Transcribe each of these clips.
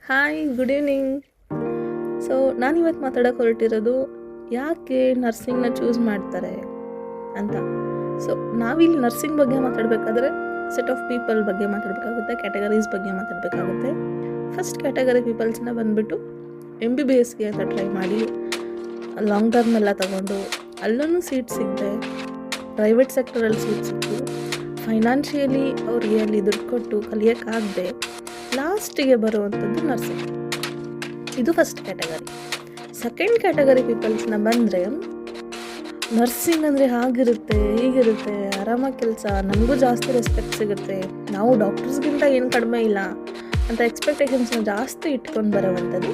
Hi, good evening. So ನಾನಿವತ್ತು ಮಾತಾಡೋಕೆ ಹೊರಟಿರೋದು ಯಾಕೆ ನರ್ಸಿಂಗ್ನ ಚೂಸ್ ಮಾಡ್ತಾರೆ ಅಂತ. ಸೊ ನಾವಿಲ್ಲಿ ನರ್ಸಿಂಗ್ ಬಗ್ಗೆ ಮಾತಾಡಬೇಕಾದ್ರೆ ಸೆಟ್ ಆಫ್ ಪೀಪಲ್ ಬಗ್ಗೆ ಮಾತಾಡಬೇಕಾಗುತ್ತೆ, ಕ್ಯಾಟಗರೀಸ್ ಬಗ್ಗೆ ಮಾತಾಡಬೇಕಾಗುತ್ತೆ. ಫಸ್ಟ್ ಕ್ಯಾಟಗರಿ ಪೀಪಲ್ಸ್ನ ಬಂದುಬಿಟ್ಟು MBBSಗೆ ಅಂತ ಟ್ರೈ ಮಾಡಿ ಲಾಂಗ್ ಟರ್ಮ್ ಎಲ್ಲ ತಗೊಂಡು ಅಲ್ಲೂ ಸೀಟ್ ಸಿಗದೆ ಪ್ರೈವೇಟ್ ಸೆಕ್ಟರಲ್ಲಿ ಸೀಟ್ ಸಿಕ್ತು, ಫೈನಾನ್ಷಿಯಲಿ ಅವ್ರಿಗೆ ಅಲ್ಲಿ ದುಡ್ಡು ಕೊಟ್ಟು ಕಲಿಯೋಕ್ಕಾಗದೆ ಲಾಸ್ಟಿಗೆ ಬರುವಂಥದ್ದು ನರ್ಸಿಂಗ್. ಇದು ಫಸ್ಟ್ ಕ್ಯಾಟಗರಿ. ಸೆಕೆಂಡ್ ಕ್ಯಾಟಗರಿ ಪೀಪಲ್ಸ್ನ ಬಂದರೆ ನರ್ಸಿಂಗ್ ಅಂದರೆ ಹಾಗಿರುತ್ತೆ, ಹೀಗಿರುತ್ತೆ, ಆರಾಮಾಗಿ ಕೆಲಸ, ನಮಗೂ ಜಾಸ್ತಿ ರೆಸ್ಪೆಕ್ಟ್ ಸಿಗುತ್ತೆ, ನಾವು ಡಾಕ್ಟರ್ಸ್ಗಿಂತ ಏನು ಕಡಿಮೆ ಇಲ್ಲ ಅಂತ ಎಕ್ಸ್ಪೆಕ್ಟೇಷನ್ಸ್ನ ಜಾಸ್ತಿ ಇಟ್ಕೊಂಡು ಬರೋವಂಥದ್ದು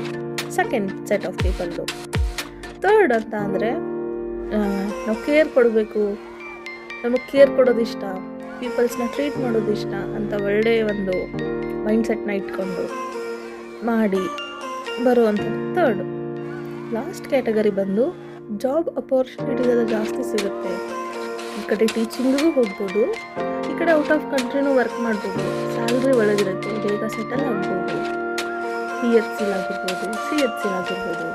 ಸೆಕೆಂಡ್ ಸೆಟ್ ಆಫ್ ಪೀಪಲ್ದು. ಥರ್ಡ್ ಅಂತ ಅಂದರೆ ನಾವು ಕೇರ್ ಕೊಡಬೇಕು, ನಮಗೆ ಕೇರ್ ಕೊಡೋದು ಇಷ್ಟ, ಪೀಪಲ್ಸ್ನ ಟ್ರೀಟ್ ಮಾಡೋದು ಇಷ್ಟ ಅಂತ ಒಳ್ಳೆಯ ಒಂದು ಮೈಂಡ್ಸೆಟ್ನ ಇಟ್ಕೊಂಡು ಮಾಡಿ ಬರುವಂಥದ್ದು ಥರ್ಡ್. ಲಾಸ್ಟ್ ಕ್ಯಾಟಗರಿ ಬಂದು ಜಾಬ್ ಅಪರ್ಚುನಿಟೀಸ್ ಎಲ್ಲ ಜಾಸ್ತಿ ಸಿಗುತ್ತೆ. ಈ ಕಡೆ ಟೀಚಿಂಗಿಗೂ ಹೋಗ್ಬೋದು, ಈ ಕಡೆ ಔಟ್ ಆಫ್ ಕಂಟ್ರಿನೂ ವರ್ಕ್ ಮಾಡ್ಬೋದು, ಸ್ಯಾಲ್ರಿ ಒಳಗಿರುತ್ತೆ, ಬೇಗ ಸೆಟಲ್ ಆಗ್ಬೋದು. PHC ಆಗಿರ್ಬೋದು, CHC ಆಗಿರ್ಬೋದು,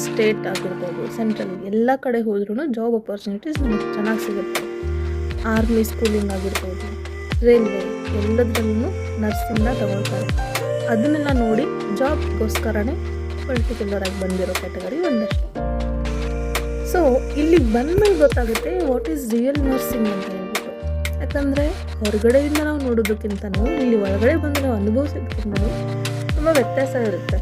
ಸ್ಟೇಟ್ ಆಗಿರ್ಬೋದು, ಸೆಂಟ್ರಲ್, ಎಲ್ಲ ಕಡೆ ಹೋದ್ರೂ ಜಾಬ್ ಅಪರ್ಚುನಿಟೀಸ್ ನಮಗೆ ಚೆನ್ನಾಗಿ ಸಿಗುತ್ತೆ. ಆರ್ಮಿ ಸ್ಕೂಲಿಂಗ್ ಆಗಿರ್ಬೋದು, ರೈಲ್ವೆ, ಎಲ್ಲದರಲ್ಲೂ ನರ್ಸಿಂಗ್ನ ತಗೊಳ್ತಾರೆ. ಅದನ್ನೆಲ್ಲ ನೋಡಿ ಜಾಬ್ಗೋಸ್ಕರನೇ ಪರ್ಟಿಕ್ಯುಲರಾಗಿ ಬಂದಿರೋ ಕ್ಯಾಟಗರಿ ಒಂದಷ್ಟು. ಸೊ ಇಲ್ಲಿಗೆ ಬಂದಮೇಲೆ ಗೊತ್ತಾಗುತ್ತೆ ವಾಟ್ ಈಸ್ ರಿಯಲ್ ನರ್ಸಿಂಗ್ ಅಂತ ಹೇಳ್ಬಿಟ್ಟು. ಯಾಕಂದರೆ ಹೊರಗಡೆಯಿಂದ ನಾವು ನೋಡೋದಕ್ಕಿಂತನೂ ಇಲ್ಲಿ ಒಳಗಡೆ ಬಂದು ನಾವು ಅನುಭವಿಸೋದಕ್ಕಿಂತನೂ ತುಂಬ ವ್ಯತ್ಯಾಸ ಇರುತ್ತೆ.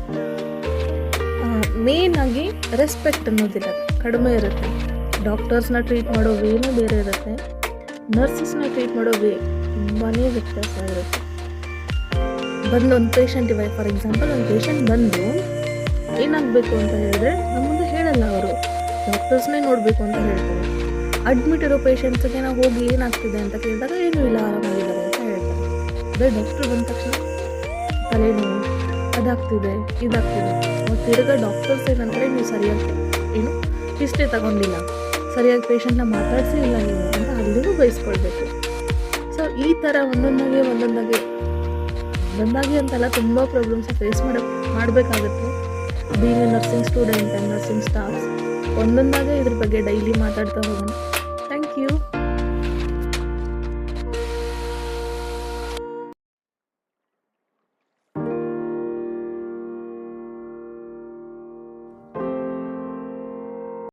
ಮೇಯ್ನಾಗಿ ರೆಸ್ಪೆಕ್ಟ್ ಅನ್ನೋದಿಲ್ಲ, ಕಡಿಮೆ ಇರುತ್ತೆ. ಡಾಕ್ಟರ್ಸ್ನ ಟ್ರೀಟ್ ಮಾಡೋ ವೇನೇ ಬೇರೆ ಇರುತ್ತೆ, ನರ್ಸಸ್ನ ಟ್ರೀಟ್ ಮಾಡೋ ವೇ ತುಂಬಾ ವ್ಯತ್ಯಾಸ ಇರುತ್ತೆ. ಬಂದು ಒಂದು ಪೇಷಂಟ್, ಇವಾಗ ಫಾರ್ ಎಕ್ಸಾಂಪಲ್ ಒಂದು ಪೇಷಂಟ್ ಬಂದು ಏನಾಗಬೇಕು ಅಂತ ಹೇಳಿದ್ರೆ ನಮ್ಮ ಮುಂದೆ ಹೇಳಲ್ಲ, ಅವರು ಡಾಕ್ಟರ್ಸ್ನೇ ನೋಡಬೇಕು ಅಂತ ಹೇಳ್ತಾರೆ. ಅಡ್ಮಿಟ್ ಇರೋ ಪೇಷಂಟ್ಸ್ಗೆ ನಾವು ಹೋಗಿ ಏನಾಗ್ತಿದೆ ಅಂತ ಕೇಳಿದಾಗ ಏನೂ ಇಲ್ಲ, ಆರಾಮಾಗಿದ್ದಾರೆ ಅಂತ ಹೇಳ್ತಾರೆ. ಅದೇ ಡಾಕ್ಟ್ರ್ ಬಂದ ತಕ್ಷಣ ತಲೆನೋವು, ಅದಾಗ್ತಿದೆ, ಇದಾಗ್ತಿದೆ. ಮತ್ತು ತಿರ್ಗಾ ಡಾಕ್ಟರ್ಸ್ ಏನಂತಾರೆ, ನೀವು ಸರಿಯಾಗಿ ಏನು ಹಿಸ್ಟ್ರಿ ತಗೊಂಡಿಲ್ಲ, ಸರಿಯಾಗಿ ಪೇಷಂಟ್ನ ಮಾತಾಡಿಸಿ ಇಲ್ಲ ನೀವು ಅಂತ ಅಲ್ಲಿಗೂ ಬಯಸ್ಕೊಳ್ಬೇಕು. ಸೊ ಈ ಥರ ಒಂದೊಂದಾಗಿ ಅಂತೆಲ್ಲ ತುಂಬ ಪ್ರಾಬ್ಲಮ್ಸ್ ಫೇಸ್ ಮಾಡಬೇಕಾಗುತ್ತೆ. Being nursing student and nursing staffs ಒಂದೊಂದಾಗೆ ಇದ್ರ ಬಗ್ಗೆ ಡೈಲಿ ಮಾತಾಡ್ತಾ ಹೋಗೋಣ. Thank you.